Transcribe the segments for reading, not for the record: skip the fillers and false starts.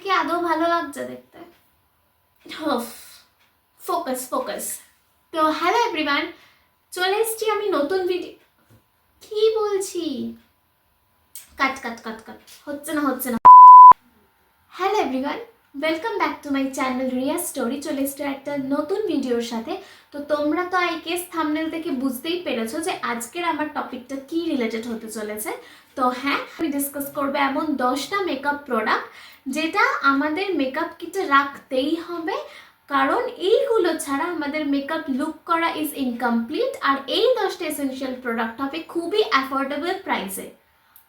কি আদৌ ভালো লাগছে দেখতে? Focus focus. তো হ্যালো এভরিওয়ান, চলে এসছি আমি নতুন ভিডিও। কি বলছি? কাট কাট কাট কাট, হচ্ছে না। Hello everyone, welcome back to my channel Riya story. চলে এসছি একটা নতুন ভিডিওর সাথে। তো তোমরা তো আই গেস থাম্বনেল থেকে বুঝতেই পেরেছো যে আজকের আমার টপিকটা কি রিলেটেড হতে চলেছে। তো হ্যাঁ, আমি ডিসকাস করবো এমন 10টা মেকআপ প্রোডাক্ট যেটা আমাদের মেকআপ কিটে রাখতেই হবে, কারণ এইগুলো ছাড়া আমাদের মেকআপ লুক করা ইজ ইনকমপ্লিট। আর এই 10টা এসেনশিয়াল প্রোডাক্ট হবে খুবই অ্যাফোর্ডেবল প্রাইসে,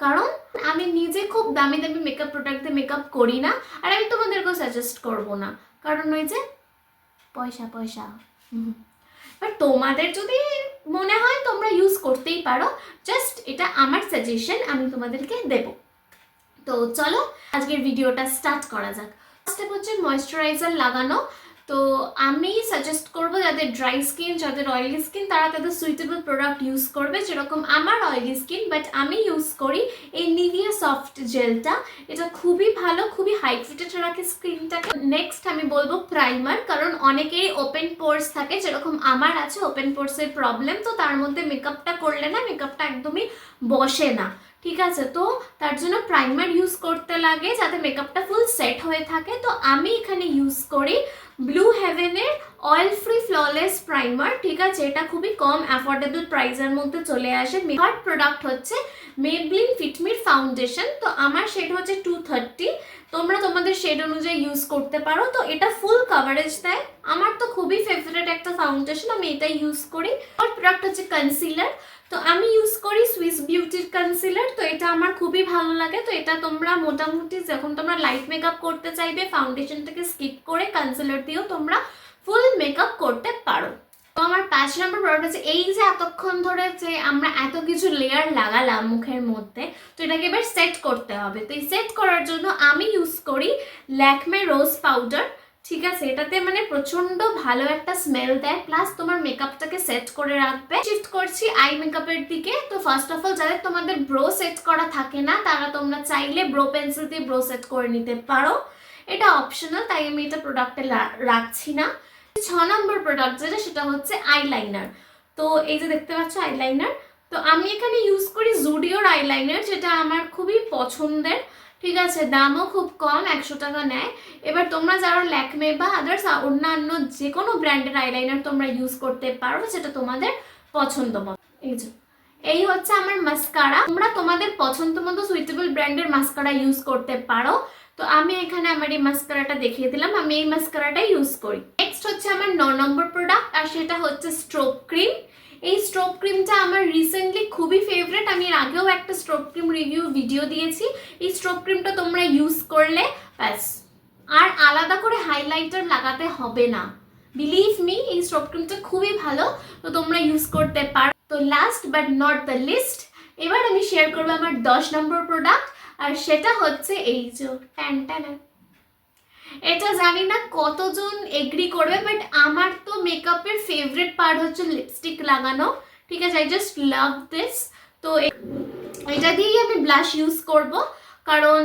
কারণ আমি নিজে খুব দামি দামি মেকআপ প্রোডাক্ট দিয়ে মেকআপ করি না, আর আমি তোমাদেরকেও সাজেস্ট করব না, কারণ ওই যে পয়সা। বাট তোমাদের যদি মনে হয় তোমরা ইউজ করতেই পারো, জাস্ট এটা আমার সাজেশন, আমি তোমাদেরকে দেব। তো চলো আজকের ভিডিওটা স্টার্ট করা যাক। ফার্স্ট স্টেপ হচ্ছে ময়েশ্চারাইজার লাগানো। তো আমি সাজেস্ট করবো যাদের ড্রাই স্কিন, যাদের অয়েলি স্কিন, তারা তাদের সুইটেবল প্রোডাক্ট ইউজ করবে। যেরকম আমার অয়েলি স্কিন, বাট আমি ইউজ করি এই নিভিয়া সফট জেলটা। এটা খুবই ভালো, খুবই হাইড্রেটেড রাখে স্কিনটাকে। নেক্সট আমি বলবো প্রাইমার, কারণ অনেকেরই ওপেন পোর্স থাকে, যেরকম আমার আছে ওপেন পোর্সের প্রবলেম। তো তার মধ্যে মেকআপটা করলে না, মেকআপটা একদমই বসে না, ঠিক আছে? তো তার জন্য প্রাইমার ইউজ করতে লাগে যাতে মেকআপটা ফুল সেট হয়ে থাকে। তো আমি এখানে ইউজ করি ব্লু হেভেনের অয়েল ফ্রি ফ্ললেস প্রাইমার, ঠিক আছে? এটা খুবই কম অ্যাফোর্ডেবল প্রাইসের মধ্যে চলে আসে। থার্ড প্রোডাক্ট হচ্ছে মেবলিন ফিটমির ফাউন্ডেশন। তো আমার শেড হচ্ছে 230, তোমরা তোমাদের শেড অনুযায়ী ইউজ করতে পারো। তো এটা ফুল কভারেজ দেয়, আমার তো খুবই ফেভারিট একটা ফাউন্ডেশন, আমি এটা ইউজ করি। থার্ড প্রোডাক্ট হচ্ছে কনসিলার। তো আমি ইউজ করি সুইস বিউটির কনসিলার। তো এটা আমার খুবই ভালো লাগে। তো এটা তোমরা মোটামুটি যখন তোমরা লাইট মেকআপ করতে চাইবে, ফাউন্ডেশনটাকে স্কিপ করে কনসিলার দিয়েও তোমরা ফুল মেকআপ করতে পারো। তো আমার 5 নম্বর প্রোডাক্ট হচ্ছে এই যে এতক্ষণ ধরে যে আমরা এত কিছু লেয়ার লাগালাম মুখের মধ্যে, তো এটাকে এবার সেট করতে হবে। তো এই সেট করার জন্য আমি ইউজ করি ল্যাকমে রোজ পাউডার, ঠিক আছে? এটাতে মানে প্রচন্ড ভালো একটা স্মেল দেয়, প্লাস তোমার মেকআপটাকে সেট করে রাখবে। শিফট করছি আই মেকআপের দিকে। তো ফার্স্ট অফ অল, যাদের তোমাদের ব্রো সেট করা থাকে না, তারা তোমরা চাইলে ব্রো পেন্সিল দিয়ে ব্রো সেট করে নিতে পারো, এটা অপশনাল, তাই আমি এটা প্রোডাক্টে রাখছি না। 6 নম্বর প্রোডাক্ট যেটা, সেটা হচ্ছে আইলাইনার। তো এই যে দেখতে পাচ্ছ আইলাইনার, তো আমি এখানে ইউজ করি জুডিওর আইলাইনার, যেটা আমার খুবই পছন্দের, ঠিক আছে? দামও খুব কম, 100 টাকা নেয়। এবার তোমরা যারা ল্যাকমে বা আদার্স অন্যান্য যে কোনো ব্র্যান্ডের আইলাইনার তোমরা ইউজ করতে পারো, সেটা তোমাদের পছন্দ মতো। এই হচ্ছে আমার মাস্কারা। তোমরা তোমাদের পছন্দ মতো সুইটেবল ব্র্যান্ডের মাস্কারা ইউজ করতে পারো। তো আমি এখানে আমার এই মাস্কারাটা দেখিয়ে দিলাম, আমি এই মাস্কারাটাই ইউজ করি। নেক্সট হচ্ছে আমার 9 নম্বর প্রোডাক্ট, আর সেটা হচ্ছে স্ট্রোব ক্রিম। এই স্ট্রোব ক্রিমটা আমার রিসেন্টলি খুবই ফেভারিট, আমি এর আগেও একটা স্ট্রোব ক্রিম রিভিউ ভিডিও দিয়েছি। এই স্ট্রোব ক্রিমটা তোমরা ইউজ করলে ব্যাস আর আলাদা করে হাইলাইটার লাগাতে হবে না, বিলিভ মি, এই স্ট্রোব ক্রিমটা খুবই ভালো, তো তোমরা ইউজ করতে পারো। তো last but not the least, এবার আমি শেয়ার করবো আমার 10 নম্বর প্রোডাক্ট, আর সেটা হচ্ছে এই যে ট্যানটানা। এটা জানি না কতজন এগ্রি করবে, বাট আমার তো মেকআপের ফেভারিট পার্ট হচ্ছে লিপস্টিক লাগানো, ঠিক আছে? I just love this. তো এটা দিয়েই আমি ব্লাশ ইউজ করব, কারণ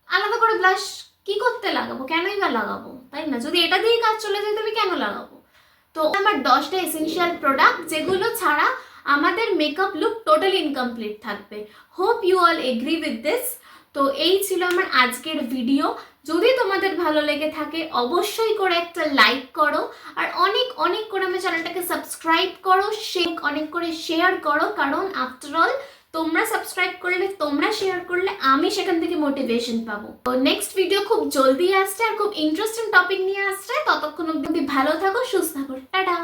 আলাদা করে ব্লাশ কি করতে লাগাবো, কেনই বা লাগাবো, তাই না? যদি এটা দিয়েই কাজ চলে যায়, তুমি কেন লাগাবো? তো আমার 10টা এসেনশিয়াল প্রোডাক্ট যেগুলো ছাড়া আমাদের মেকআপ লুক টোটালি ইনকমপ্লিট থাকবে। Hope you all agree with this. তো এই ছিল আমার আজকের ভিডিও। যদি তোমাদের ভালো লেগে থাকে অবশ্যই করে একটা লাইক করো, আর অনেক অনেক করে আমার চ্যানেলটাকে সাবস্ক্রাইব করো, অনেক করে শেয়ার করো, কারণ আফটার অল তোমরা সাবস্ক্রাইব করলে, তোমরা শেয়ার করলে আমি সেখান থেকে মোটিভেশন পাবো। তো নেক্সট ভিডিও খুব জলদি আসছে, আর খুব ইন্টারেস্টিং টপিক নিয়ে আসছে। ততক্ষণ অবধি ভালো থাকো, সুস্থ থাকো, টাটা।